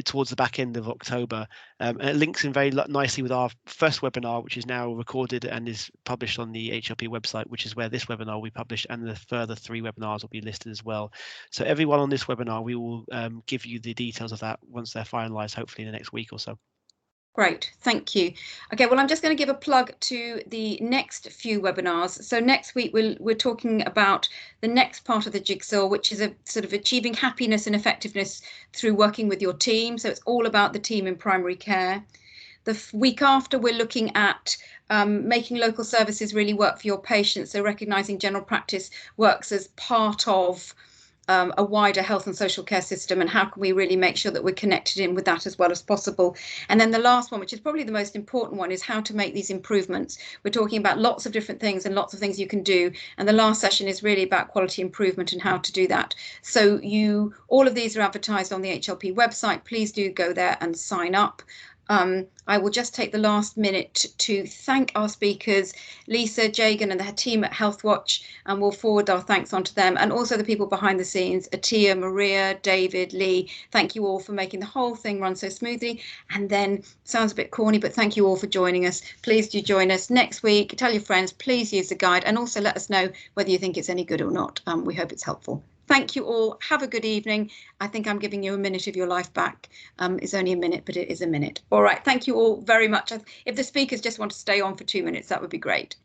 towards the back end of October. And it links in very nicely with our first webinar, which is now recorded and is published on the HLP website, which is where this webinar will be published, and the further 3 webinars will be listed as well. So everyone on this webinar, we will give you the details of that once they're finalised, hopefully in the next week or so. Great, thank you. Okay, well, I'm just going to give a plug to the next few webinars. So next week we're talking about the next part of the jigsaw, which is a sort of achieving happiness and effectiveness through working with your team. So it's all about the team in primary care. The week after, we're looking at making local services really work for your patients. So recognising general practice works as part of a wider health and social care system, and how can we really make sure that we're connected in with that as well as possible. And then the last one, which is probably the most important one, is how to make these improvements. We're talking about lots of different things and lots of things you can do, and the last session is really about quality improvement and how to do that. So all of these are advertised on the HLP website. Please do go there and sign up. I will just take the last minute to thank our speakers, Lisa, Jagan and the team at Healthwatch, and we'll forward our thanks on to them, and also the people behind the scenes, Atia, Maria, David, Lee. Thank you all for making the whole thing run so smoothly. And then, sounds a bit corny, but thank you all for joining us. Please do join us next week. Tell your friends, please use the guide, and also let us know whether you think it's any good or not. We hope it's helpful. Thank you all. Have a good evening. I think I'm giving you a minute of your life back. It's only a minute, but it is a minute. All right. Thank you all very much. If the speakers just want to stay on for 2 minutes, that would be great.